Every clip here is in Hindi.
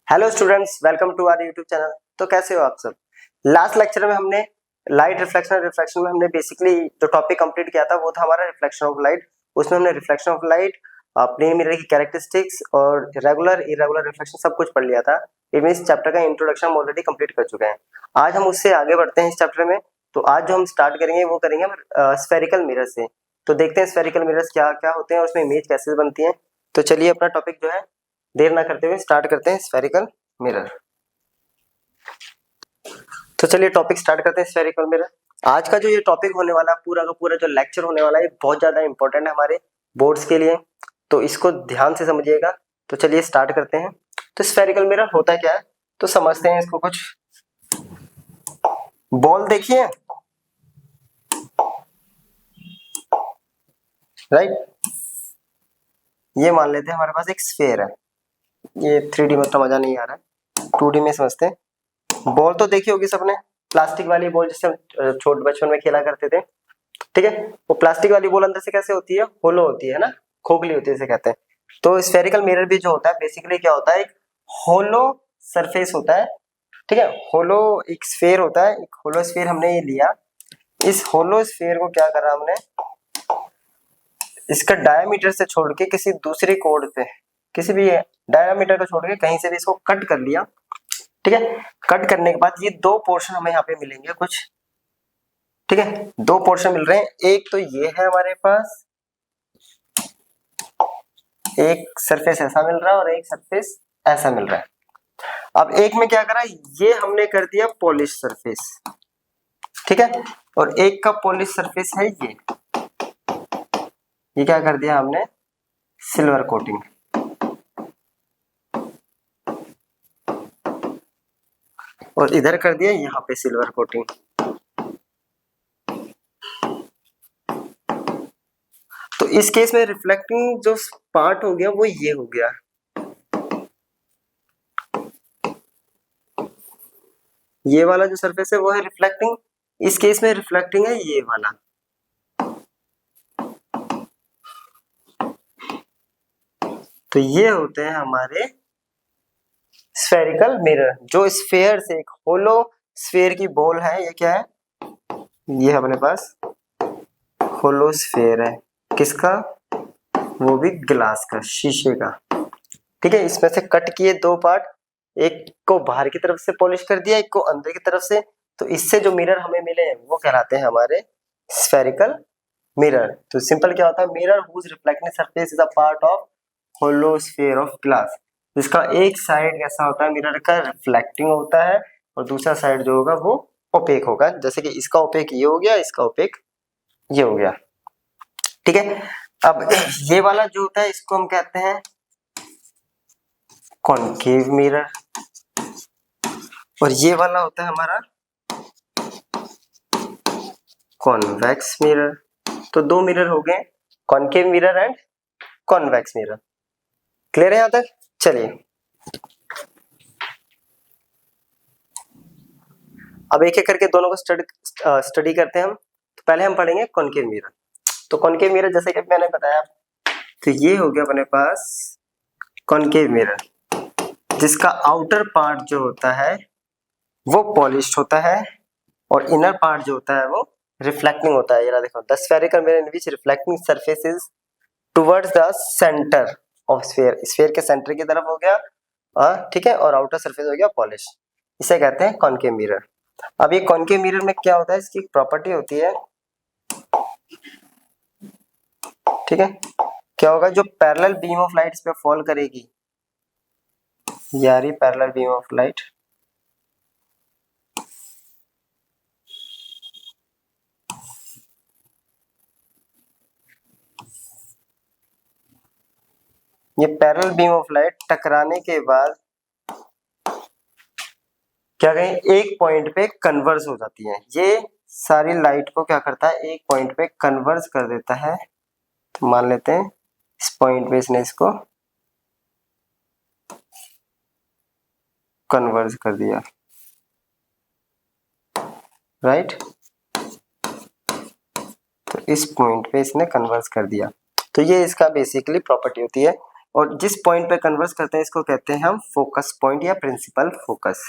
Hello students, welcome to our YouTube channel. तो कैसे हो आप सब। लास्ट लेक्चर में हमने लाइट रिफ्लेक्शन और रिफ्रैक्शन में हमने बेसिकली जो टॉपिक कंप्लीट किया था वो था हमारा रिफ्लेक्शन ऑफ लाइट। उसमें हमने reflection of light, plane mirror की कैरेक्टरिस्टिक्स और रेगुलर इरेगुलर रिफ्लेक्शन सब कुछ पढ़ लिया था। इस चैप्टर का इंट्रोडक्शन हम ऑलरेडी कंप्लीट कर चुके हैं। आज हम उससे आगे बढ़ते हैं इस चैप्टर में। तो आज जो हम स्टार्ट करेंगे वो करेंगे स्फेरिकल मिरर से। तो देखते हैं स्फेरिकल मिरर्स क्या क्या होते हैं और उसमें इमेज कैसे बनती है। तो चलिए अपना टॉपिक जो है देर ना करते हुए स्टार्ट करते हैं स्फेरिकल मिरर। तो चलिए टॉपिक स्टार्ट करते हैं स्फेरिकल मिरर। आज का जो ये टॉपिक होने वाला पूरा का पूरा जो लेक्चर होने वाला है बहुत ज्यादा इंपॉर्टेंट है हमारे बोर्ड्स के लिए, तो इसको ध्यान से समझिएगा। तो चलिए स्टार्ट करते हैं। तो स्फेरिकल मिरर होता क्या है तो समझते हैं इसको। कुछ बॉल देखिए, राइट। ये मान लेते हैं हमारे पास एक स्फेयर है। ये 3D में तो मजा नहीं आ रहा है, 2D में समझते हैं। बॉल तो देखी होगी सबने, प्लास्टिक वाली बॉल जिससे हम छोटे बचपन में खेला करते थे, ठीक है। वो प्लास्टिक वाली बॉल अंदर से कैसे होती है, होलो होती है ना, खोखली होती है इसे कहते हैं। तो स्फेरिकल मिरर भी जो होता है बेसिकली क्या होता है, एक होलो सरफेस होता है, ठीक है। होलो एक स्फेयर होता है, एक होलो स्फेयर हमने ये लिया। इस होलो स्फेयर को क्या करा हमने, इसका डायमीटर से छोड़ के किसी दूसरे कोड पे, किसी भी डायमीटर को छोड़ के कहीं से भी इसको कट कर लिया, ठीक है। कट करने के बाद ये दो पोर्शन हमें यहाँ पे मिलेंगे कुछ, ठीक है। दो पोर्शन मिल रहे हैं, एक तो ये है हमारे पास, एक सरफेस ऐसा मिल रहा है और एक सरफेस ऐसा मिल रहा है। अब एक में क्या करा, ये हमने कर दिया पॉलिश सरफेस, ठीक है। और एक का पॉलिश सरफेस है ये क्या कर दिया हमने, सिल्वर कोटिंग। और इधर कर दिया यहाँ पे सिल्वर कोटिंग। तो इस केस में रिफ्लेक्टिंग जो पार्ट हो गया वो ये हो गया, ये वाला जो सरफेस है वो है रिफ्लेक्टिंग। इस केस में रिफ्लेक्टिंग है ये वाला। तो ये होते हैं हमारे स्फेरिकल मिरर। जो स्फेयर से एक होलो स्फेयर की बॉल है, ये क्या है, ये अपने पास होलो स्फेयर है। किसका, वो भी ग्लास का, शीशे का, ठीक है। इसमें से कट किए दो पार्ट, एक को बाहर की तरफ से पॉलिश कर दिया, एक को अंदर की तरफ से। तो इससे जो मिरर हमें मिले हैं वो कहलाते हैं हमारे स्फेरिकल मिरर। तो सिंपल क्या होता है, mirror whose reflecting surface is a part of hollow sphere of glass. जिसका एक साइड कैसा होता है मिरर का, रिफ्लेक्टिंग होता है, और दूसरा साइड जो होगा वो ओपेक होगा। जैसे कि इसका ओपेक ये हो गया, इसका ओपेक ये हो गया, ठीक है। अब ये वाला जो होता है इसको हम कहते हैं कॉनकेव मिरर, और ये वाला होता है हमारा कॉन्वेक्स मिरर। तो दो मिरर हो गए, concave mirror and convex mirror. Clear है यहां तक। चलिए अब एक एक करके दोनों को स्टडी करते हैं हम। तो पहले हम पढ़ेंगे कॉनकेव मिरर। तो कॉनकेव मिरर जैसे कि मैंने बताया, तो ये हो गया अपने पास कॉनकेव मिरर, जिसका आउटर पार्ट जो होता है वो पॉलिश्ड होता है और इनर पार्ट जो होता है वो रिफ्लेक्टिंग होता है। ये देखो, the spherical mirror in which reflecting surface is towards the centre of sphere. Sphere के सेंटर की तरफ हो गया, ठीक है, और आउटर सरफेस हो गया पॉलिश। इसे कहते हैं कॉनकेव मिरर। अब ये कॉनकेव मिरर में क्या होता है, इसकी प्रॉपर्टी होती है, ठीक है। क्या होगा, जो पैरेलल बीम ऑफ लाइट इस पे फॉल करेगी, यारी पैरेलल बीम ऑफ लाइट, ये पैरेलल बीम ऑफ लाइट टकराने के बाद क्या कहें, एक पॉइंट पे कन्वर्ज हो जाती है। ये सारी लाइट को क्या करता है, एक पॉइंट पे कन्वर्ज कर देता है। तो मान लेते हैं इस पॉइंट पे इसने इसको कन्वर्ज कर दिया, राइट। तो इस पॉइंट पे इसने कन्वर्ज कर दिया। तो ये इसका बेसिकली प्रॉपर्टी होती है। और जिस पॉइंट पे कन्वर्स करते हैं इसको कहते हैं हम फोकस पॉइंट या प्रिंसिपल फोकस।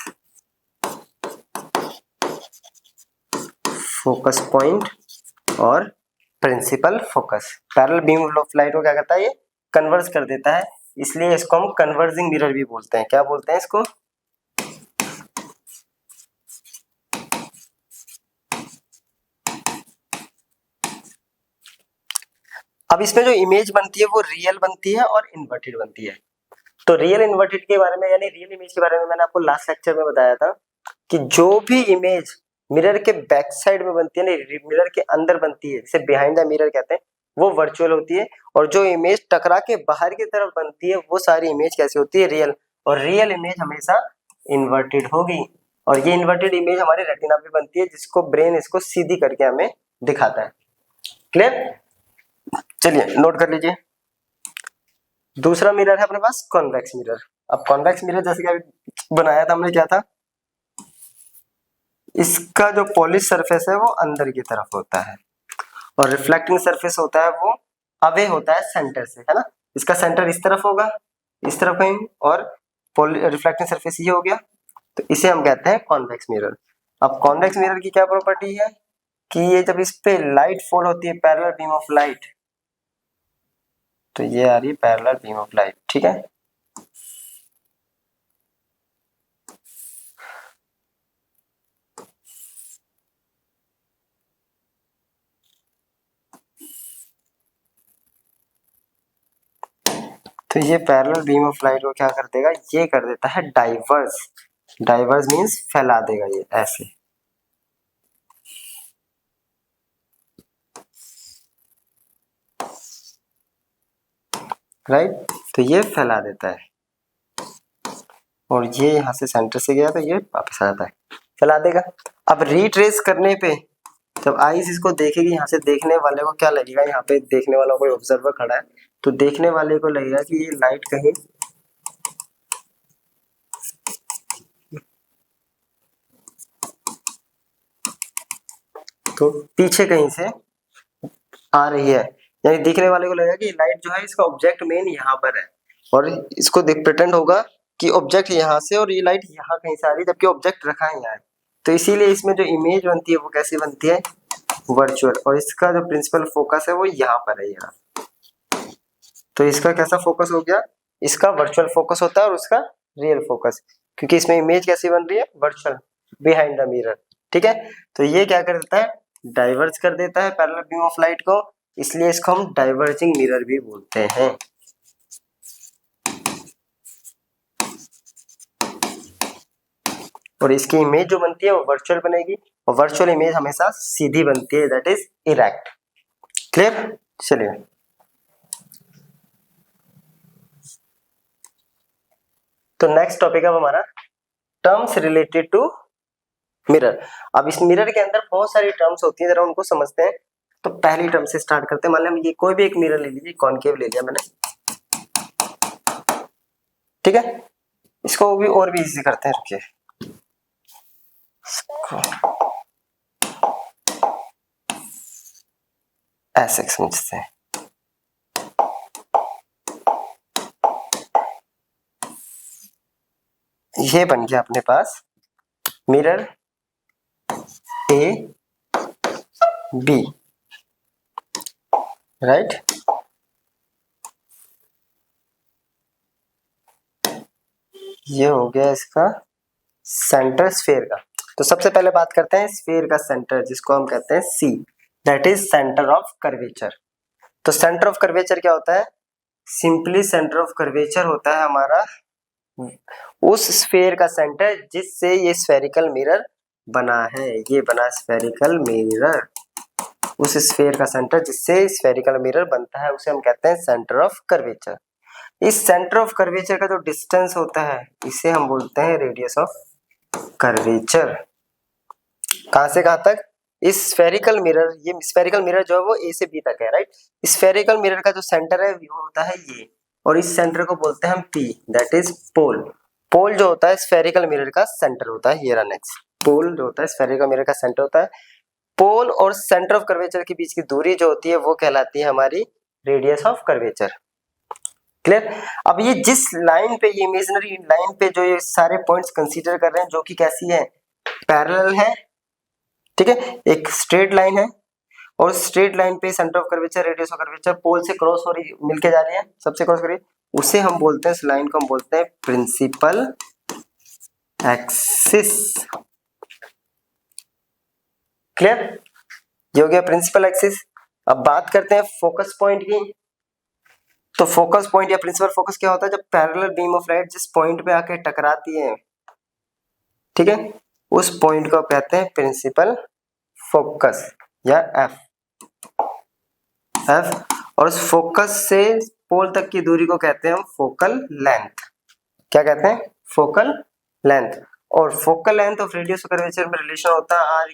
फोकस पॉइंट और principal focus. Parallel beam of light को क्या करता है, ये कन्वर्स कर देता है, इसलिए इसको हम कन्वर्जिंग मिरर भी बोलते हैं। क्या बोलते हैं इसको? अब इसमें जो इमेज बनती है वो रियल बनती है और इन्वर्टेड बनती है। तो रियल इन्वर्टेड के बारे में यानी रियल इमेज के बारे में मैंने आपको लास्ट लेक्चर में बताया था कि जो भी इमेज मिरर के बैक साइड में बनती है ना, मिरर के अंदर बनती है, जिसे बिहाइंड द मिरर कहते हैं, वो वर्चुअल होती है। और जो इमेज टकरा के बाहर की तरफ बनती है वो सारी इमेज कैसी होती है, रियल। और रियल इमेज हमेशा इन्वर्टेड होगी। और ये इन्वर्टेड इमेज हमारे रेटिना पे बनती है, जिसको ब्रेन इसको सीधी करके हमें दिखाता है। क्लियर? चलिए नोट कर लीजिए। दूसरा मिरर है अपने पास कॉन्वेक्स मिरर। अब कॉन्वेक्स मिरर जैसे कि अभी बनाया था हमने, क्या था, इसका जो पॉलिश सरफेस है वो अंदर की तरफ होता है और रिफ्लेक्टिंग सरफेस होता है वो अवे होता है सेंटर से, है ना। इसका सेंटर इस तरफ होगा, इस तरफ कहीं, और रिफ्लेक्टिंग सरफेस ये हो गया, तो इसे हम कहते हैं कॉन्वेक्स मिरर। अब कॉन्वेक्स मिरर की क्या प्रॉपर्टी है कि ये जब इस पे लाइट फॉल होती है, पैरेलल बीम ऑफ लाइट, तो ये आ रही है पैरेलल बीम ऑफ लाइट, ठीक है। तो ये पैरेलल बीम ऑफ लाइट को क्या कर देगा, ये कर देता है डाइवर्स। डाइवर्स मींस फैला देगा ये ऐसे, राइट। तो ये फैला देता है और ये यहाँ से सेंटर से गया तो ये वापस आ जाता है, फैला देगा। अब रीट्रेस करने पे जब आईज इसको देखेगी, यहाँ से देखने वाले को क्या लगेगा, यहाँ पे देखने वाला कोई ऑब्जर्वर खड़ा है, तो देखने वाले को लगेगा कि ये लाइट कहीं तो पीछे कहीं से आ रही है, यानी देखने वाले को लगेगा कि लाइट जो है इसका ऑब्जेक्ट मेन यहाँ पर है, और इसको देख प्रिटेंड होगा कि ऑब्जेक्ट यहाँ से और ये लाइट यहाँ कहीं से आ रही है, जबकि ऑब्जेक्ट रखा है यहाँ है। तो इसीलिए इसमें जो इमेज बनती है वो कैसी बनती है, वर्चुअल। और इसका जो प्रिंसिपल फोकस है वो यहाँ पर है, यहाँ। तो इसका कैसा फोकस हो गया, इसका वर्चुअल फोकस होता है और उसका रियल फोकस, क्योंकि इसमें इमेज कैसी बन रही है, वर्चुअल, बिहाइंड द मिरर, ठीक है। तो ये क्या कर देता है, डाइवर्ज कर देता है पैरेलल बीम ऑफ लाइट को, इसलिए इसको हम डाइवर्जिंग मिरर भी बोलते हैं। और इसकी इमेज जो बनती है वो वर्चुअल बनेगी, और वर्चुअल इमेज हमेशा सीधी बनती है, दैट इज इरेक्ट। क्लियर? चलिए तो नेक्स्ट टॉपिक है हमारा टर्म्स रिलेटेड टू मिरर। अब इस मिरर के अंदर बहुत सारी टर्म्स होती है, जरा उनको समझते हैं। तो पहली टर्म से स्टार्ट करते हैं। मान लिया ये कोई भी एक मिरर ले लीजिए, कॉनकेव ले लिया मैंने, ठीक है। इसको भी और भी इजी करते हैं, रुकिए। ऐसे समझते हैं, ये बन गया अपने पास मिरर ए बी, राइट। ये हो गया इसका सेंटर स्फीयर का। तो सबसे पहले बात करते हैं स्फीयर का सेंटर, जिसको हम कहते हैं C, that is centre of curvature. तो सेंटर ऑफ कर्वेचर क्या होता है, सिंपली सेंटर ऑफ कर्वेचर होता है हमारा उस स्फीयर का सेंटर जिससे ये स्फेरिकल मिरर बना है। ये बना स्फेरिकल मिरर, उस स्फीयर का सेंटर जिससे स्फेरिकल मिरर बनता है उसे हम कहते हैं सेंटर ऑफ कर्वेचर। इस सेंटर ऑफ कर्वेचर का जो डिस्टेंस होता है इसे हम बोलते हैं रेडियस ऑफ कर्वेचर। कहां से कहां तक, इस स्फेरिकल मिरर, ये स्फेरिकल मिरर जो है वो ए से बी तक है, राइट। स्फेरिकल मिरर का जो सेंटर है वो होता है ये, और इस सेंटर को बोलते हैं हम पी, दैट इज पोल। पोल जो होता है स्फेरिकल मिरर का सेंटर होता है, ये रहा नेक्स्ट। पोल जो होता है स्फेरिकल मिरर का सेंटर होता है। पोल और सेंटर ऑफ कर्वेचर के बीच की दूरी जो होती है वो कहलाती है हमारी रेडियस ऑफ कर्वेचर। क्लियर। अब ये जिस लाइन पे, ये इमेजिनरी लाइन पे जो ये सारे पॉइंट्स कंसीडर कर रहे हैं, जो कि कैसी है, पैरेलल है, ठीक है, एक स्ट्रेट लाइन है, और स्ट्रेट लाइन पे centre of curvature, radius of curvature pole से क्रॉस हो रही, मिलके जा रही है, सबसे क्रॉस कर रही है, उसे हम बोलते हैं, इस लाइन को हम बोलते हैं प्रिंसिपल एक्सिस। क्लियर, ये हो गया प्रिंसिपल एक्सिस। अब बात करते हैं फोकस पॉइंट की। तो फोकस पॉइंट या प्रिंसिपल फोकस क्या होता है, जब पैरेलल बीम ऑफ लाइट जिस पॉइंट पे आके टकराती है, ठीक है, उस पॉइंट को कहते हैं प्रिंसिपल फोकस या एफ। और उस फोकस से पोल तक की दूरी को कहते हैं हम फोकल लेंथ। क्या कहते हैं, फोकल लेंथ। और focal length of radius of curvature में रिलेशन होता है R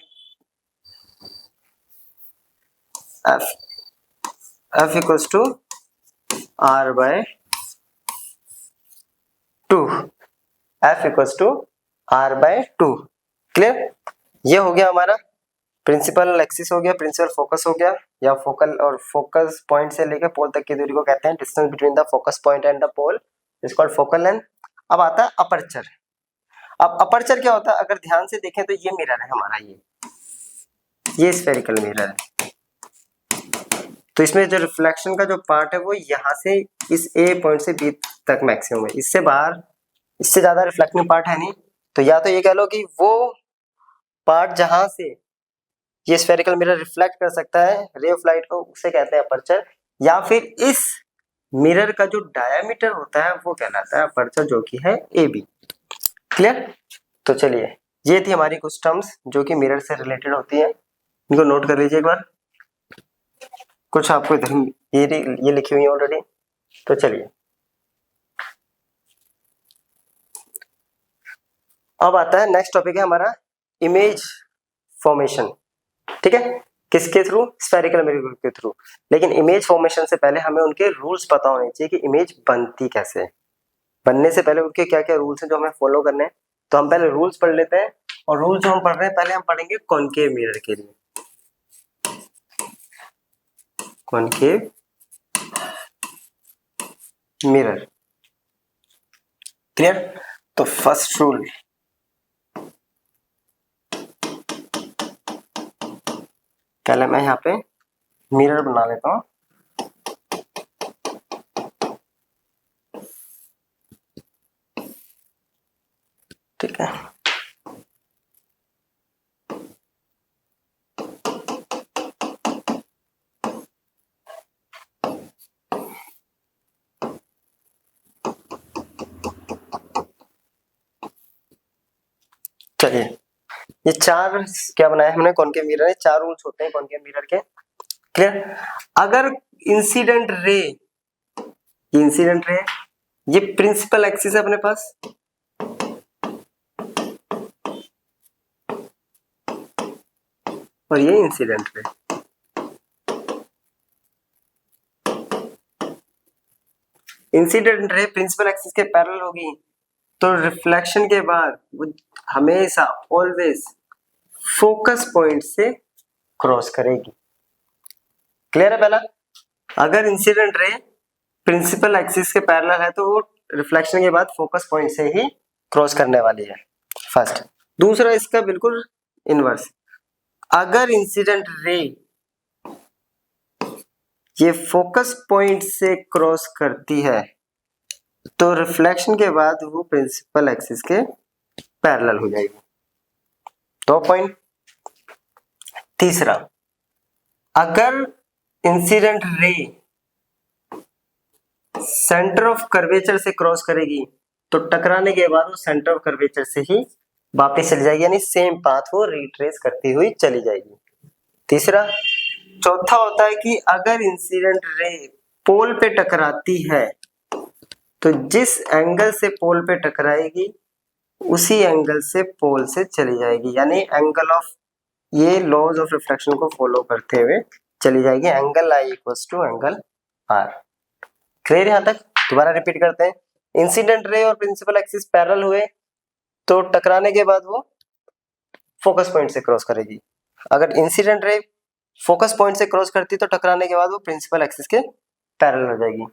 F equals to R by 2, F equals to R by 2। Clear, ये हो गया हमारा प्रिंसिपल एक्सिस हो गया, प्रिंसिपल फोकस हो गया, या फोकल और फोकस पॉइंट से लेकर पोल तक की दूरी को कहते हैं distance between the focus point and the pole is called focal length. अब आता है अपर्चर। अब अपर्चर क्या होता है, अगर ध्यान से देखें तो ये मिरर है हमारा, ये स्फेरिकल मिरर है। तो इसमें जो रिफ्लेक्शन का जो पार्ट है वो यहाँ से इस ए पॉइंट से बी तक मैक्सिमम है, इससे बाहर, इससे ज्यादा रिफ्लेक्टिंग पार्ट है नहीं। तो या तो ये कह लो कि वो पार्ट जहां से ये स्फेरिकल मिरर रिफ्लेक्ट कर सकता है रे ऑफ लाइट को, उसे कहते हैं अपर्चर, या फिर इस मिरर का जो डायमीटर होता है वो कहलाता है अपर्चर, जो कि है ए बी। क्लियर, तो चलिए, ये थी हमारी कुछ टर्म्स जो कि मिरर से रिलेटेड होती है, इनको नोट कर लीजिए एक बार। कुछ आपको इधर ये लिखी हुई है ऑलरेडी। तो चलिए, अब आता है नेक्स्ट टॉपिक है हमारा इमेज फॉर्मेशन। ठीक है, किसके थ्रू, स्फेरिकल मिरर के थ्रू। लेकिन इमेज फॉर्मेशन से पहले हमें उनके रूल्स पता होने चाहिए कि इमेज बनती कैसे है। बनने से पहले उनके क्या क्या रूल्स हैं जो हमें फॉलो करने हैं। तो हम पहले रूल्स पढ़ लेते हैं, और रूल्स जो हम पढ़ रहे हैं पहले हम पढ़ेंगे कॉनकेव मिरर के लिए। Concave mirror, clear. तो फर्स्ट रूल, पहले मैं यहाँ पे मिरर बना लेता हूँ। ठीक है, चलिए, ये चार क्या बनाया हमने कॉनकेव मिरर है, चार रूल्स होते हैं कॉनकेव मिरर के। क्लियर, अगर इंसिडेंट रे, ये प्रिंसिपल एक्सिस है अपने पास, और ये incident ray. Incident ray principal axis के पैरेलल होगी, तो रिफ्लेक्शन के बाद वो हमेशा ऑलवेज फोकस पॉइंट से क्रॉस करेगी। क्लियर है पहला, अगर इंसिडेंट रे प्रिंसिपल एक्सिस के पैरेलल है तो वो रिफ्लेक्शन के बाद फोकस पॉइंट से ही क्रॉस करने वाली है, फर्स्ट। दूसरा इसका बिल्कुल इनवर्स, अगर इंसिडेंट रे ये फोकस पॉइंट से क्रॉस करती है तो रिफ्लेक्शन के बाद वो प्रिंसिपल एक्सिस के पैरेलल हो जाएगी। 2 पॉइंट। तीसरा, अगर incident ray centre of curvature से क्रॉस करेगी तो टकराने के बाद वो सेंटर ऑफ कर्वेचर से ही वापस चली जाएगी, यानी सेम पाथ वो रिट्रेस करती हुई चली जाएगी। तीसरा, चौथा होता है कि अगर इंसिडेंट रे पोल पे टकराती है तो जिस एंगल से पोल पे टकराएगी उसी एंगल से पोल से चली जाएगी, यानी एंगल ऑफ, ये लॉज ऑफ रिफ्लेक्शन को फॉलो करते हुए चली जाएगी। Angle I equals to angle R. Clear यहां तक? दोबारा रिपीट करते हैं, इंसिडेंट रे और प्रिंसिपल एक्सिस पैरेलल हुए तो टकराने के बाद वो फोकस पॉइंट से क्रॉस करेगी। अगर इंसिडेंट रे फोकस पॉइंट से क्रॉस करती तो टकराने के बाद वो प्रिंसिपल एक्सिस के पैरेलल हो जाएगी।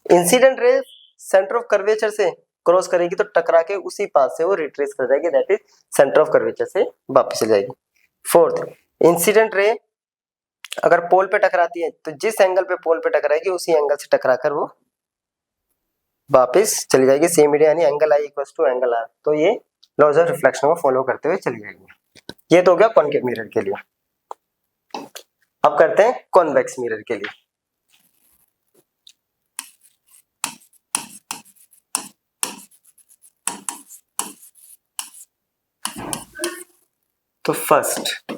Incident ray centre of curvature से क्रॉस करेगी तो टकरा के उसी पाथ से वो रिट्रेस कर जाएगी, that is centre of curvature से वापस चली जाएगी। फोर्थ, इंसिडेंट रे अगर पोल पे टकराती है तो जिस एंगल पे पोल पे टकराएगी उसी एंगल से टकराकर वो वापस चली जाएगी सेम मीडिया, यानी angle I equals to angle R. तो ये लॉज ऑफ रिफ्लेक्शन को फॉलो करते हुए चली जाएगी। ये तो हो गया कॉनकेव मिरर के लिए। अब करते हैं कॉन्वेक्स मिरर के लिए। तो फर्स्ट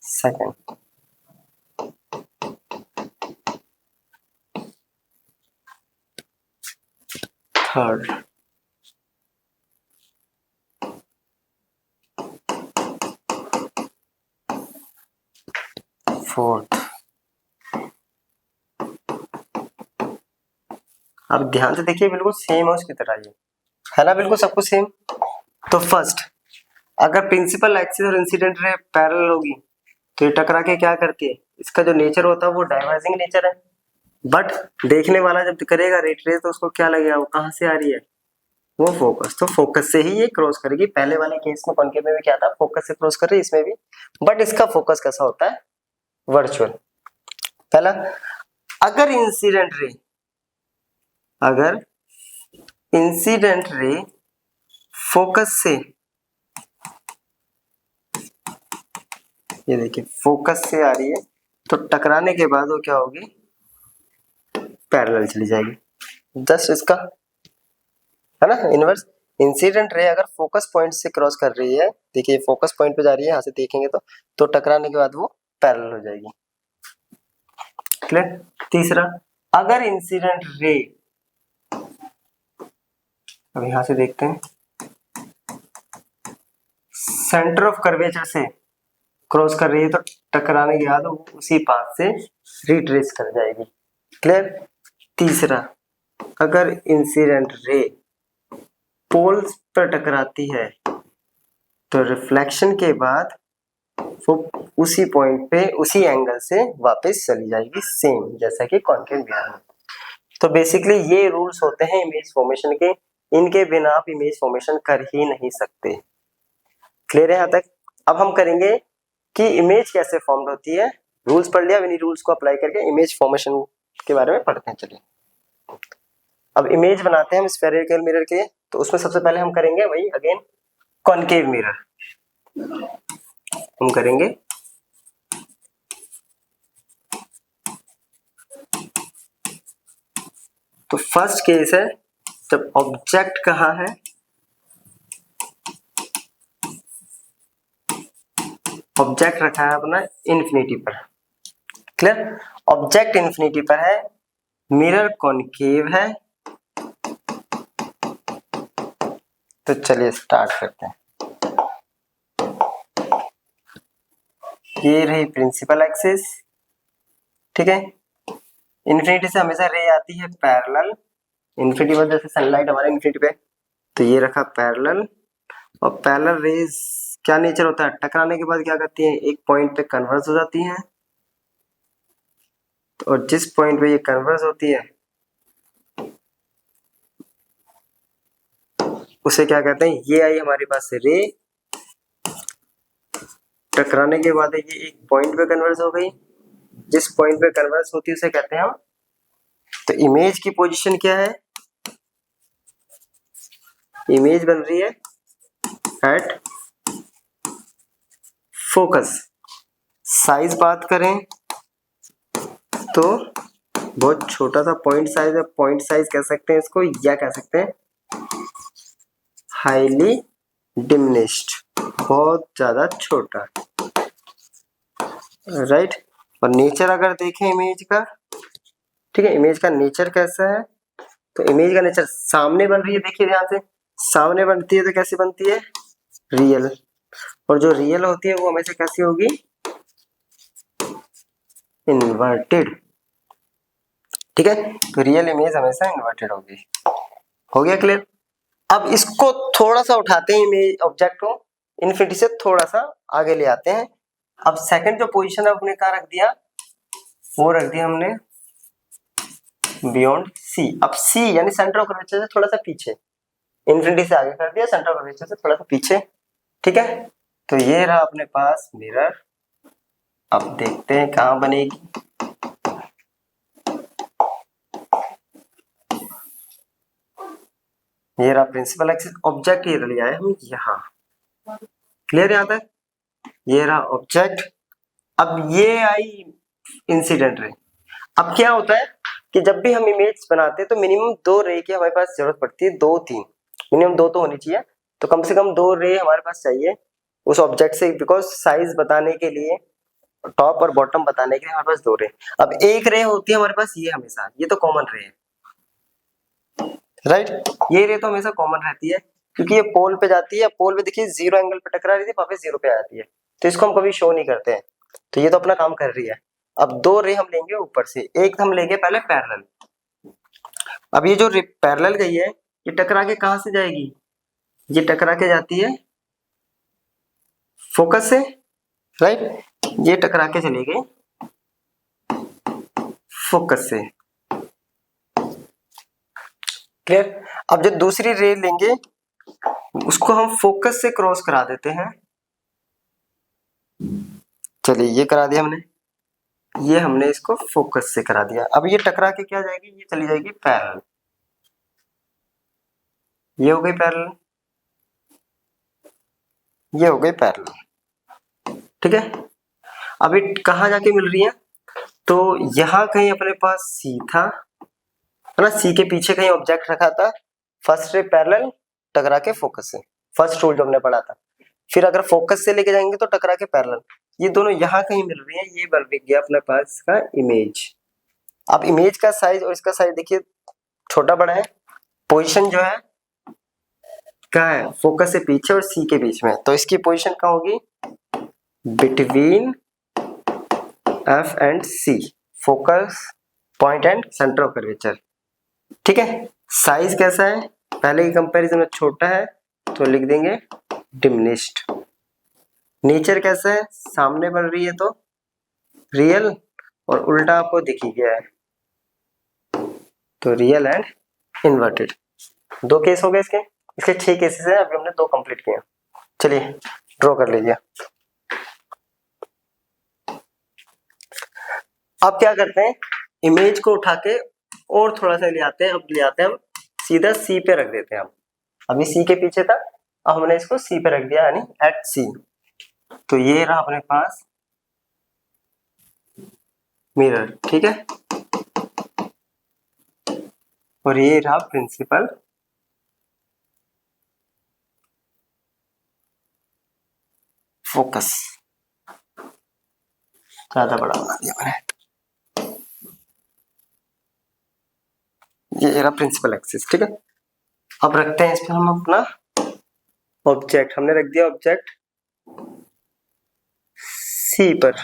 सेकंड थर्ड फोर्थ। अब ध्यान से देखिए, बिल्कुल सेम है उसकी तरह, ये है ना, बिल्कुल सब कुछ सेम। तो फर्स्ट, अगर प्रिंसिपल एक्सिस और इंसिडेंट रे पैरेलल होगी तो ये टकरा के क्या करती है, इसका जो नेचर होता है वो डाइवर्जिंग नेचर है। बट देखने वाला जब करेगा रेट रेस तो उसको क्या लगेगा, वो कहाँ से आ रही है, वो फोकस, तो फोकस से ही ये क्रॉस करेगी। पहले वाले केस में कॉनकेव में भी क्या था, फोकस से क्रॉस कर रही है, इसमें भी। बट इसका फोकस कैसा होता है, वर्चुअल। पहला, अगर इंसिडेंट रे फोकस से, ये देखिए फोकस से आ रही है तो टकराने के बाद वो क्या होगी, पैरेलल चली जाएगी। जस्ट इसका है ना इनवर्स। इंसिडेंट रे अगर फोकस पॉइंट से क्रॉस कर रही है, देखिए फोकस पॉइंट पे जा रही है, यहाँ से देखेंगे तो टकराने के बाद वो पैरेलल हो जाएगी। क्लियर। तीसरा, अगर इंसिडेंट रे, अब यहां से देखते हैं, सेंटर ऑफ कर्वेचर से क्रॉस कर रही है तो टकराने के बाद वो उसी पाथ से रिट्रेस कर जाएगी। क्लियर। तीसरा, अगर इंसिडेंट रे पोल्स पर टकराती है तो रिफ्लेक्शन के बाद वो उसी पॉइंट पे उसी एंगल से वापस चली जाएगी, सेम जैसा कि कॉनकेव मिरर में। तो बेसिकली ये रूल्स होते हैं इमेज फॉर्मेशन के, इनके बिना आप इमेज फॉर्मेशन कर ही नहीं सकते। क्लियर है यहाँ तक। अब हम करेंगे कि इमेज कैसे फॉर्म होती है। रूल्स पढ़ लिया, इन्हीं रूल्स को अप्लाई करके इमेज फॉर्मेशन के बारे में पढ़ते हैं। चलिए अब इमेज बनाते हैं हम स्फेरिकल मिरर के। तो उसमें सबसे पहले हम करेंगे वही अगेन कॉनकेव मिरर। हम करेंगे तो फर्स्ट केस है जब ऑब्जेक्ट कहाँ है, ऑब्जेक्ट रखा है अपना इन्फिनिटी पर। क्लियर। ऑब्जेक्ट इन्फिनिटी पर है, मिरर कॉनकेव है। तो चलिए स्टार्ट करते हैं। ये रही प्रिंसिपल एक्सिस, ठीक है। इन्फिनिटी से हमेशा रे आती है पैरेलल, इन्फिनिटी पर जैसे सनलाइट हमारे इन्फिनिटी पे, तो ये रखा पैरेलल। और पैरेलल रेज क्या नेचर होता है, टकराने के बाद क्या करती है, एक पॉइंट पे कन्वर्ज हो जाती है। और जिस पॉइंट पे ये कन्वर्ज होती है उसे क्या कहते हैं, ये आई हमारे पास रे, टकराने के बाद ये एक पॉइंट पे कन्वर्ज हो गई, जिस पॉइंट पे कन्वर्ज होती है उसे कहते हैं हम। तो इमेज की पोजीशन क्या है, इमेज बन रही है एट फोकस। साइज बात करें तो बहुत छोटा सा पॉइंट साइज है, पॉइंट साइज कह सकते हैं इसको, या कह सकते हैं हाईली डिमिनिश्ड, बहुत ज्यादा छोटा, राइट। और नेचर अगर देखें इमेज का, ठीक है, इमेज का नेचर कैसा है, तो इमेज का नेचर सामने बन रही है, देखिए ध्यान से, सामने बनती है तो कैसी बनती है, रियल। और जो रियल होती है वो हमेशा कैसी होगी, इन्वर्टेड, ठीक है। तो रियल इमेज हमेशा इन्वर्टेड होगी। हो गया क्लियर। अब इसको थोड़ा सा उठाते हैं इमेज ऑब्जेक्ट को, इन्फिनिटी से थोड़ा सा आगे ले आते हैं। अब सेकंड जो पोजीशन है अपने कहाँ रख दिया, वो रख दिया हमने बियॉन्ड सी। अब सी यानी सेंटर ऑफ कर्वेचर से थोड़ा सा पीछे, इन्फिनिटी से आगे कर दिया, सेंटर ऑफ कर्वेचर से थोड़ा सा पीछे। ठीक है, तो ये रहा अपने पास मिरर। अब देखते हैं कहाँ बनेगी। ये रहा प्रिंसिपल एक्सिस, ऑब्जेक्ट ये लिया है हम यहाँ। क्लियर यहाँ तक? ये रहा ऑब्जेक्ट। अब ये आई इंसिडेंट रे। अब क्या होता है कि जब भी हम इमेज बनाते हैं तो मिनिमम 2 रे की हमारे पास जरूरत पड़ती है, 2-3 मिनिमम 2 तो होनी चाहिए। तो कम से कम 2 रे हमारे पास चाहिए उस ऑब्जेक्ट से, बिकॉज साइज बताने के लिए, टॉप और बॉटम बताने के लिए हमारे पास 2 रे। अब एक रे होती है हमारे पास ये हमेशा, ये तो कॉमन रे है, राइट? ये रे तो हमेशा कॉमन रहती है क्योंकि ये पोल पे जाती है। पोल पे देखिए 0 एंगल पे टकरा रही थी, वहां पे 0 पे आ जाती है, तो इसको हम कभी शो नहीं करते हैं। तो ये तो अपना काम कर रही है। अब 2 रे हम लेंगे ऊपर से, एक हम लेंगे पहले पैरेलल। अब ये जो पैरेलल गई है ये टकरा के कहां से जाएगी, ये टकरा के जाती है फोकस से, राइट? ये टकरा के चली गई फोकस से। क्लियर? अब जो दूसरी रे लेंगे उसको हम फोकस से क्रॉस करा देते हैं। चलिए ये करा दिया हमने, ये हमने इसको फोकस से करा दिया। अब ये टकरा के क्या जाएगी, ये चली जाएगी पैरेलल। ये हो गई पैरेलल, ये हो गई पैरेलल। ठीक है, अब ये कहाँ जाके मिल रही है, तो यहाँ कहीं अपने पास सी था, है ना? सी के पीछे कहीं ऑब्जेक्ट रखा था, फर्स्ट रे पैरेलल, टकरा के फोकस से, फर्स्ट रूल जो हमने पढ़ा था। फिर अगर फोकस से लेके जाएंगे तो टकरा के पैरेलल। ये दोनों यहाँ कहीं मिल रही है, ये बन गया अपने पास इसका इमेज। अब इमेज का साइज और इसका साइज देखिए छोटा बड़ा है। पोजीशन जो है क्या है, फोकस से पीछे और सी के बीच में, तो इसकी पोजीशन क्या होगी, between F and C, focus point and centre of curvature. ठीक है, साइज कैसा है, पहले की कंपैरिजन में छोटा है तो लिख देंगे डिमिनिश्ड। नेचर कैसा है, सामने बन रही है तो रियल, और उल्टा आपको दिख ही गया है तो रियल एंड इन्वर्टेड। 2 केस हो गए इसके, इसके 6 केसेस हैं, अभी हमने 2 कंप्लीट किए। चलिए ड्रॉ कर लीजिए। अब क्या करते हैं, इमेज को उठा के और थोड़ा सा ले आते हैं। अब ले आते हैं हम सीधा सी पे रख देते हैं। हम अभी सी के पीछे था, अब हमने इसको सी पे रख दिया, यानी एट सी। तो ये रहा अपने पास मिरर। ठीक है, और ये रहा प्रिंसिपल फोकस। ज्यादा बड़ा बना दिया मैंने। ये रहा प्रिंसिपल एक्सिस। ठीक है, अब रखते हैं इस पर हम अपना ऑब्जेक्ट। हमने रख दिया ऑब्जेक्ट सी पर,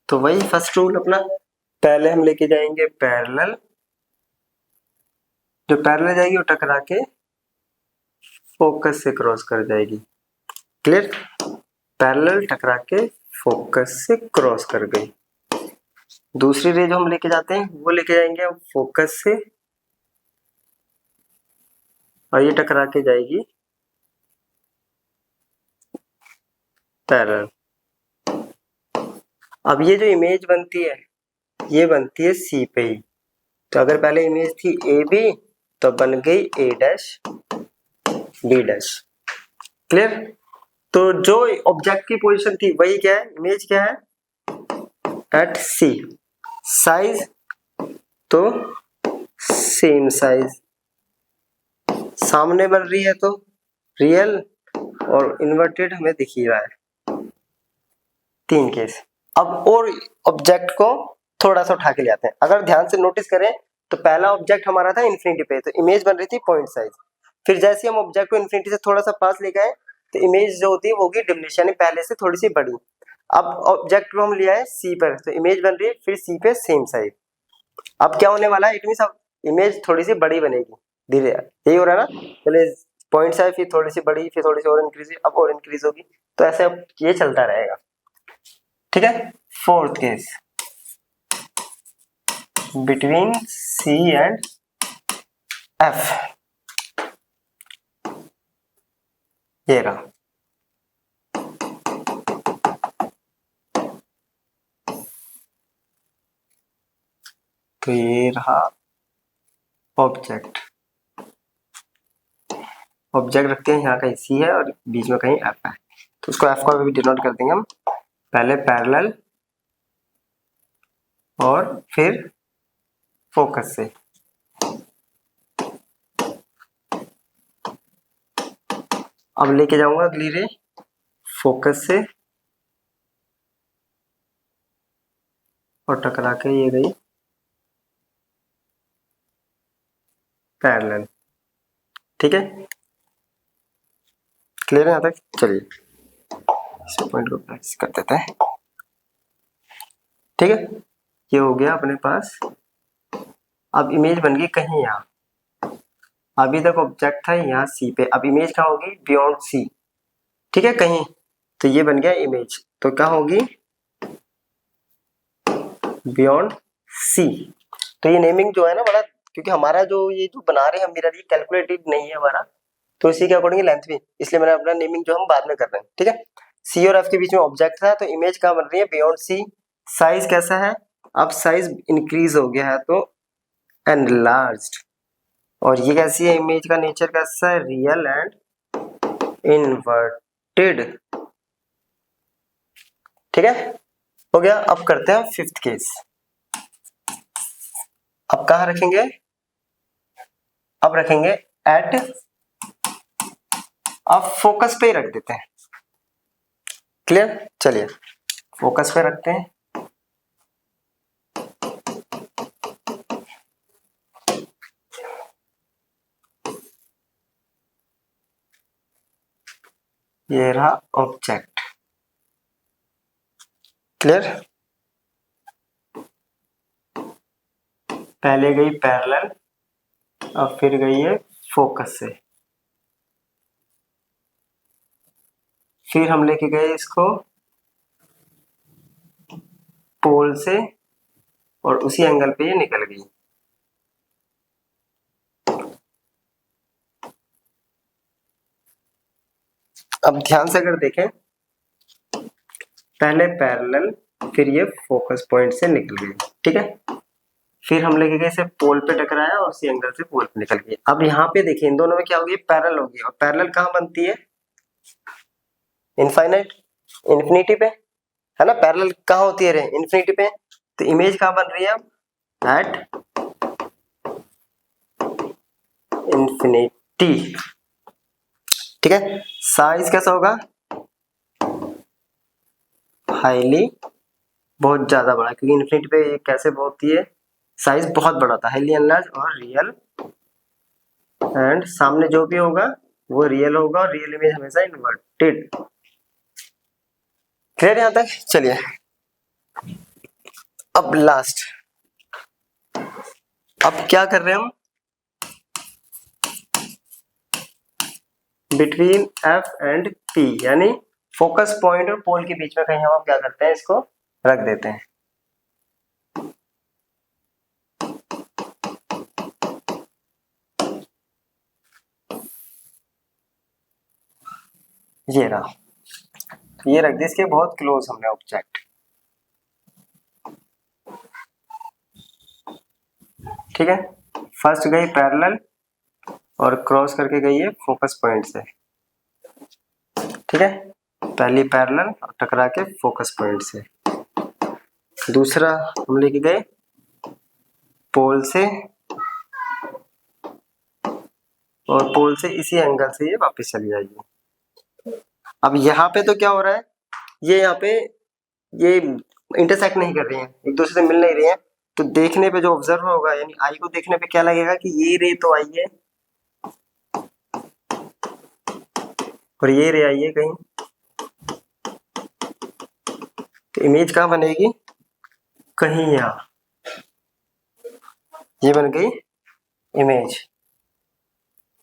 तो वही फर्स्ट रूल अपना, पहले हम लेके जाएंगे पैरेलल, जो पैरेलल जाएगी वो टकरा के फोकस से क्रॉस कर जाएगी। क्लियर? पैरेलल टकरा के फोकस से क्रॉस कर गई। दूसरी रे जो हम लेके जाते हैं वो लेके जाएंगे हम फोकस से, और ये टकरा के जाएगी पैरेलल। अब ये जो इमेज बनती है ये बनती है सी पे ही, तो अगर पहले इमेज थी ए बी तो बन गई ए डैश बी डैश। क्लियर? तो जो ऑब्जेक्ट की पोजीशन थी वही क्या है, इमेज क्या है, एट सी। साइज तो सेम साइज, सामने बन रही है तो रियल, और इन्वर्टेड हमें दिख ही रहा है। 3 केस। अब और ऑब्जेक्ट को थोड़ा सा उठा के ले आते हैं। अगर ध्यान से नोटिस करें तो पहला ऑब्जेक्ट हमारा था इन्फिनिटी पे, तो इमेज बन रही थी पॉइंट साइज। फिर जैसे हम ऑब्जेक्ट को इन्फिनिटी से थोड़ा सा पास ले गए तो इमेज जो होती है वो होगी डिमिनिश, यानी पहले से थोड़ी सी बड़ी। अब ऑब्जेक्ट को हम लिया है सी पर, तो इमेज बन रही है फिर सी पे सेम साइज। अब क्या होने वाला है, इट मींस अब इमेज थोड़ी सी बड़ी बनेगी धीरे, यही हो रहा है ना। चलिए पॉइंट्स है, फिर थोड़ी सी बड़ी, फिर थोड़ी सी और इंक्रीज, अब और इंक्रीज होगी, तो ऐसे अब ये चलता रहेगा। ठीक है, fourth case between C and F, ये रहा। तो ये रहा ऑब्जेक्ट। ऑब्जेक्ट रखते हैं, यहाँ कहीं सी है और बीच में कहीं एफ है, तो उसको एफ को भी डिनोट कर देंगे हम, पहले पैरेलल और फिर फोकस से। अब लेके जाऊंगा अगली रे फोकस से और टकरा के ये गई पैरेलल। ठीक है, क्लियर है यहाँ तक? चलिए इस पॉइंट को प्रैक्टिस कर देते हैं। ठीक है, ये हो गया अपने पास। अब इमेज बन गई कहीं यहाँ, अभी तक ऑब्जेक्ट था यहाँ सी पे, अब इमेज कहाँ होगी? Beyond C. ठीक है, कहीं, तो ये बन गया इमेज, तो क्या होगी? Beyond C. तो ये नेमिंग जो है ना बड़ा, क्योंकि हमारा जो ये जो बना रहे हैं हम मिरर, ये कैलकुलेटेड नहीं है हमारा, तो इसी के अकॉर्डिंग लेंथ भी, इसलिए मैंने अपना नेमिंग जो हम बाद में कर रहे हैं। ठीक है, सी और एफ के बीच में ऑब्जेक्ट था, तो इमेज कहाँ बन रही है? बियॉन्ड सी। साइज कैसा है? अब साइज इंक्रीज हो गया है तो एनलार्ज्ड। और ये कैसी है? इमेज का नेचर कैसा है? Real and inverted. ठीक है, हो गया। अब करते हैं फिफ्थ केस। अब कहाँ रखेंगे? अब रखेंगे एट, अब फोकस पे ही रख देते हैं। क्लियर? चलिए फोकस पे रखते हैं। ये रहा ऑब्जेक्ट। क्लियर? पहले गई पैरेलल, अब फिर गई है फोकस से, फिर हम लेके गए इसको पोल से और उसी एंगल पे ये निकल गई। अब ध्यान से अगर देखें, पहले पैरेलल, फिर ये फोकस पॉइंट से निकल गई। ठीक है, फिर हम लेके गए इसे पोल पे टकराया और उसी एंगल से पोल पे निकल गई। अब यहाँ पे देखिए इन दोनों में क्या होगी? पैरेलल होगी, और पैरेलल कहाँ बनती है? इनफाइनाइट, इन्फिनिटी पे, है ना? पैरेलल कहाँ होती है रे? इन्फिनिटी पे। तो इमेज कहाँ बन रही है अब? At infinity. ठीक है, साइज कैसा होगा? हाईली, बहुत ज्यादा बड़ा, क्योंकि इन्फिनिटी पे कैसे होती है? साइज बहुत बड़ा था, हाईली एनलार्ज और रियल, एंड सामने जो भी होगा वो रियल होगा, और रियल इमेज हमेशा इन्वर्टेड। क्लियर यहां तक? चलिए अब लास्ट, अब क्या कर रहे हैं हम? बिटवीन एफ एंड पी, यानी फोकस पॉइंट और पोल के बीच में कहीं हम क्या करते हैं? इसको रख देते हैं। ये रहा, ये रख दिया इसके बहुत क्लोज हमने ऑब्जेक्ट। ठीक है, फर्स्ट गई पैरेलल और क्रॉस करके गई है फोकस पॉइंट से। ठीक है, पहली पैरेलल और टकरा के फोकस पॉइंट से, दूसरा हम लेके गए पोल से, और पोल से इसी एंगल से ये वापस चली जाएगी। अब यहाँ पे तो क्या हो रहा है? ये यहाँ पे ये इंटरसेक्ट नहीं कर रही हैं, एक दूसरे से मिल नहीं रही हैं, तो देखने पे जो ऑब्जर्व होगा, यानी आई को देखने पे क्या लगेगा कि ये रे तो आई है और ये रे आई है कहीं, तो इमेज कहाँ बनेगी? कहीं यहाँ, ये बन गई इमेज।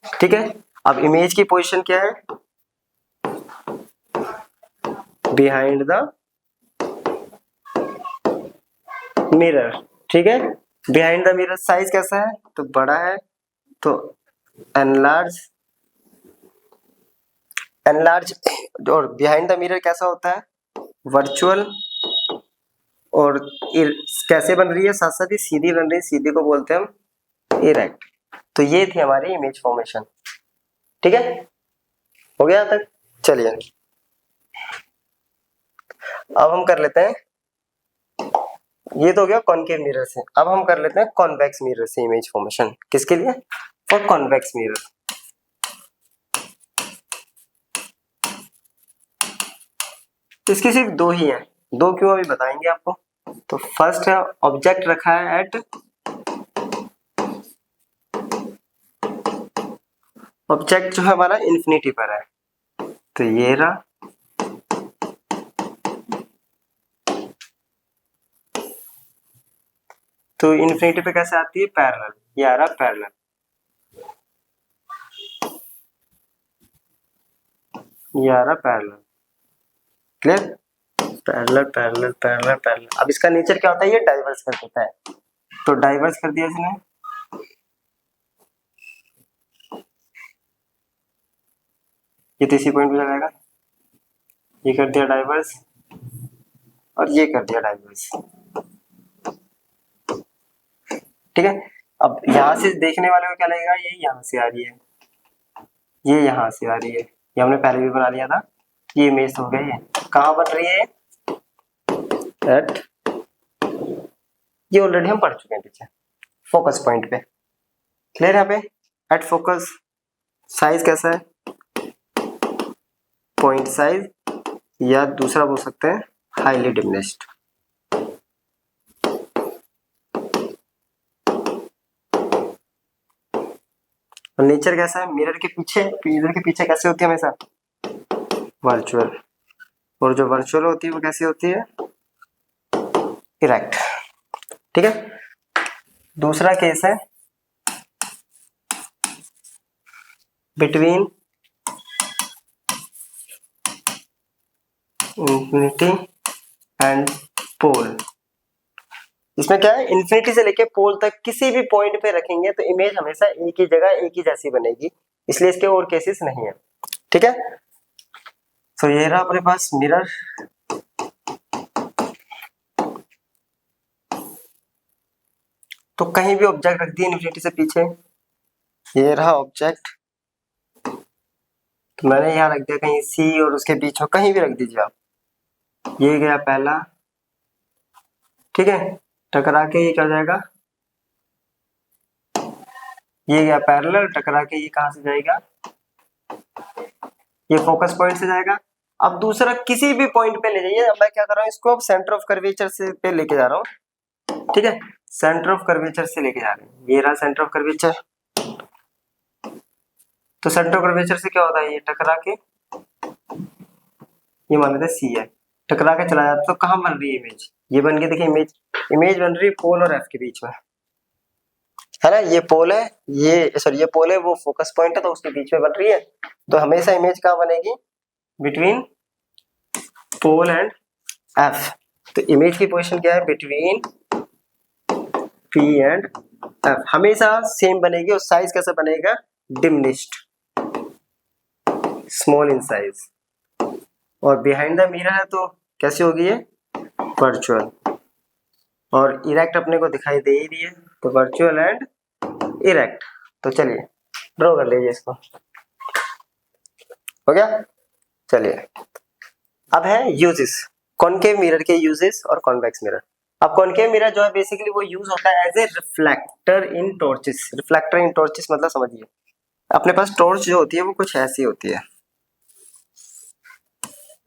ठीक है, अब इमेज की पोजीशन क्या है, बिहाइंड द मिरर, ठीक है। बिहाइंड द मिरर साइज कैसा है, तो बड़ा है, तो एनलार्ज, एनलार्ज। और बिहाइंड द मिरर कैसा होता है, वर्चुअल। और कैसे बन रही है, साथ साथ ही सीधी बन रही है, सीधी को बोलते हैं हम इरेक्ट। तो ये थी हमारी इमेज फॉर्मेशन, ठीक है, हो गया तक। चलिए अब हम कर लेते हैं, ये तो हो गया कॉनकेव मिरर से। अब हम कर लेते हैं कॉन्वेक्स मिरर से इमेज फॉर्मेशन। किसके लिए, फॉर कॉन्वेक्स मिरर। इसकी सिर्फ दो ही है, दो क्यों अभी बताएंगे आपको। तो फर्स्ट है ऑब्जेक्ट रखा है एट, ऑब्जेक्ट जो है हमारा इन्फिनिटी पर है, तो ये रहा। तो इन्फिनिटी पे कैसे आती है, पैरेलल, ये आ रहा पैरेलल, ये आ रहा parallel, clear. Parallel parallel parallel parallel. अब इसका नेचर क्या होता है, ये डाइवर्स कर देता है, तो डाइवर्स कर दिया इसने, ये तो इसी पॉइंट पे लगाएगा, ये कर दिया डाइवर्स, और ये कर दिया डाइवर्स, ठीक है। अब यहां से देखने वाले को क्या लगेगा, ये यहां से आ रही है, ये यहां से आ रही है, ये हमने पहले भी बना लिया था, ये इमेज हो गई है। कहां बन रही है, एट, ये ऑलरेडी हम पढ़ चुके हैं पीछे, फोकस पॉइंट पे, क्लियर। यहाँ पे एट फोकस, साइज कैसा है, पॉइंट साइज, या दूसरा बोल सकते हैं हाईली डिमिनिश्ड। और नेचर कैसा है, मिरर के पीछे, मिरर के पीछे कैसे होती है हमेशा, वर्चुअल। और जो वर्चुअल होती है वो कैसी होती है, इरेक्ट, ठीक है। दूसरा केस है बिटवीन इंफिनिटी एंड पोल। इसमें क्या है, इंफिनिटी से लेके पोल तक किसी भी पॉइंट पे रखेंगे तो इमेज हमेशा एक ही जगह एक ही जैसी बनेगी, इसलिए इसके और केसेस नहीं है, ठीक है। तो ये रहा अपने पास मिरर, तो कहीं भी ऑब्जेक्ट रख दिए इंफिनिटी से पीछे, ये रहा ऑब्जेक्ट, तो मैंने यहाँ रख दिया कहीं सी और उसके बीच में कहीं भी रख दीजिए आप, ये गया पहला, ठीक है, टकरा के ये क्या हो जाएगा, ये गया पैरेलल, टकरा के ये कहां से जाएगा, ये फोकस पॉइंट से जाएगा। अब दूसरा किसी भी पॉइंट पे ले जाइए, अब मैं क्या कर रहा हूँ, इसको अब सेंटर ऑफ कर्वेचर से पे लेके जा रहा हूँ, ठीक है, सेंटर ऑफ कर्वेचर से लेके जा रहे हैं, ये रहा सेंटर ऑफ कर्वेचर। तो सेंटर ऑफ कर्वेचर से क्या होता है, ये टकरा के, ये मान लेते सी है, टकरा के चला जाता, तो कहाँ बन रही है इमेज, ये बन गई, देखिए इमेज, इमेज बन रही है पोल और एफ के बीच में, है ना। ये पोल है, ये सॉरी ये पोल है, वो फोकस पॉइंट है, तो उसके बीच में बन रही है। तो हमेशा इमेज कहाँ बनेगी, बिटवीन पोल एंड एफ। तो इमेज की पोजीशन क्या है, बिटवीन पी एंड एफ, हमेशा सेम बनेगी। और साइज कैसा बनेगा, डिमिनिश्ड, स्मॉल इन साइज। और बिहाइंड द मिरर है तो कैसी होगी ये, वर्चुअल। और इरेक्ट अपने को दिखाई दे ही रही है, तो वर्चुअल एंड इरेक्ट। तो चलिए ड्रॉ कर लीजिए इसको, हो गया। चलिए अब है यूजेस, कॉनकेव मिरर के यूजेस और कॉन्वेक्स मिरर। अब कॉनकेव मिरर जो है बेसिकली वो यूज होता है as a reflector in torches. Reflector in torches मतलब समझिए, अपने पास टॉर्च जो होती है वो कुछ ऐसी होती है,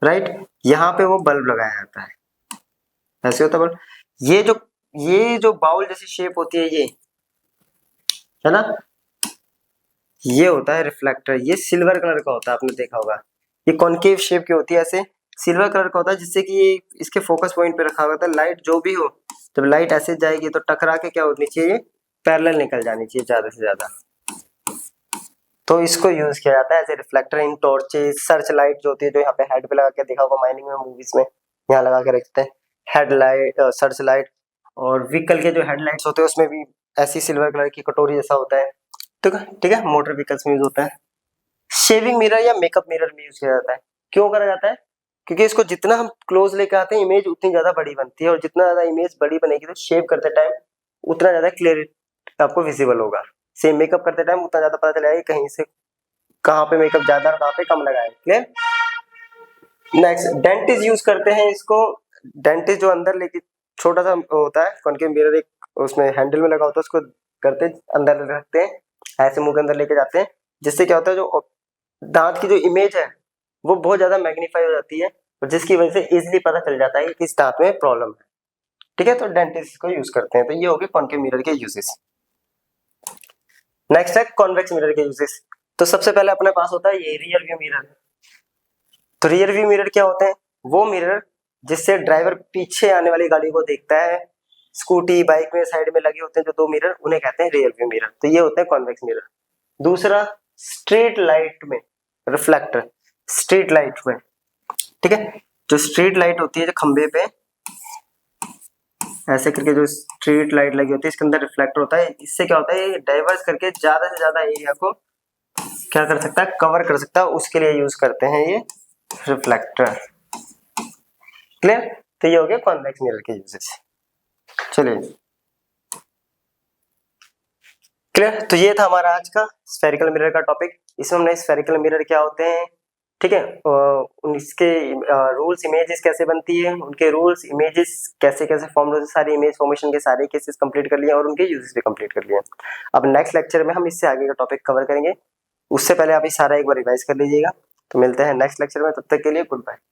राइट। यहाँ पे वो बल्ब लगाया जाता है, ऐसे होता है बल्ब। ये जो बाउल जैसी शेप होती है, ये है ना, ये होता है रिफ्लेक्टर। ये सिल्वर कलर का होता है, आपने देखा होगा, ये कॉनकेव शेप की होती है, ऐसे सिल्वर कलर का होता है, जिससे कि ये इसके फोकस पॉइंट पे रखा हुआ था। लाइट जो भी हो, जब लाइट ऐसे जाएगी तो टकरा के क्या होनी चाहिए, पैरेलल निकल जानी चाहिए ज्यादा से ज्यादा, तो इसको यूज किया जाता है as a reflector in torches, search light जो होती है, जो यहाँ पे हेड पे लगा के देखा होगा माइनिंग में, मूवीज में यहाँ लगा के रखते हैं हेडलाइट, सर्च लाइट। और व्हीकल के जो हेडलाइट्स होते हैं उसमें भी ऐसी सिल्वर कलर की कटोरी जैसा होता है, ठीक है, मोटर व्हीकल्स में यूज होता है। शेविंग मिरर या मेकअप मिरर में यूज किया जाता है। क्यों करा जाता है? क्योंकि इसको जितना हम क्लोज लेके आते हैं इमेज उतनी ज्यादा बड़ी बनती है, और जितना ज्यादा इमेज बड़ी बनेगी तो शेव करते टाइम उतना ज्यादा क्लियरिटी आपको विजिबल होगा। सेम मेकअप करते टाइम उतना ज्यादा पता चलेगा कि कहीं से कहाँ पे मेकअप ज्यादा और कहाँ पे कम लगाए। क्लियर? नेक्स्ट, डेंटिस्ट यूज करते हैं इसको। डेंटिस्ट जो अंदर लेके छोटा सा होता है कॉन्केव मिरर, एक उसमें हैंडल में लगा होता है, उसको करते अंदर रखते हैं, ऐसे मुंह के अंदर लेके जाते हैं, जिससे क्या होता है जो दांत की जो इमेज है वो बहुत ज्यादा मैग्नीफाई हो जाती है, और जिसकी वजह से इजीली पता चल जाता है कि किस दांत में प्रॉब्लम है। ठीक है, तो डेंटिस्ट को यूज करते हैं। तो ये हो गए कॉन्केव मिरर के यूजेस। नेक्स्ट है कॉन्वेक्स मिरर के यूजेस। तो सबसे पहले अपने पास होता है ये रियर व्यू मिरर। तो रियर व्यू मिरर क्या होते हैं? वो मिरर जिससे ड्राइवर पीछे आने वाली गाड़ी को देखता है। स्कूटी बाइक में साइड में लगे होते हैं जो दो मिरर, उन्हें कहते हैं रियर व्यू मिरर। तो ये होते हैं कॉन्वेक्स मिरर। दूसरा, स्ट्रीट लाइट में रिफ्लेक्टर, स्ट्रीट लाइट में, ठीक है, जो स्ट्रीट लाइट होती है जो खंबे पे ऐसे करके जो स्ट्रीट लाइट लगी होती है, इसके अंदर रिफ्लेक्टर होता है। इससे क्या होता है, ये डाइवर्स करके ज्यादा से ज्यादा एरिया को क्या कर सकता है, कवर कर सकता है, उसके लिए यूज करते हैं ये रिफ्लेक्टर। क्लियर? तो ये हो गया कॉन्वेक्स मिरर के यूजेस। चलिए, क्लियर? तो ये था हमारा आज का स्फेरिकल मिरर का टॉपिक। इसमें हमने स्फेरिकल मिरर क्या होते हैं, ठीक है, इसके रूल्स, इमेजेस कैसे बनती है, उनके रूल्स, इमेजेस कैसे कैसे फॉर्म होते हैं, सारी इमेज फॉर्मेशन के सारे केसेस कंप्लीट कर लिए और उनके यूजेस भी कंप्लीट कर लिए। अब नेक्स्ट लेक्चर में हम इससे आगे का टॉपिक कवर करेंगे। उससे पहले आप ये सारा एक बार रिवाइज कर लीजिएगा। तो मिलते हैं नेक्स्ट लेक्चर में, तब तक के लिए गुड बाय।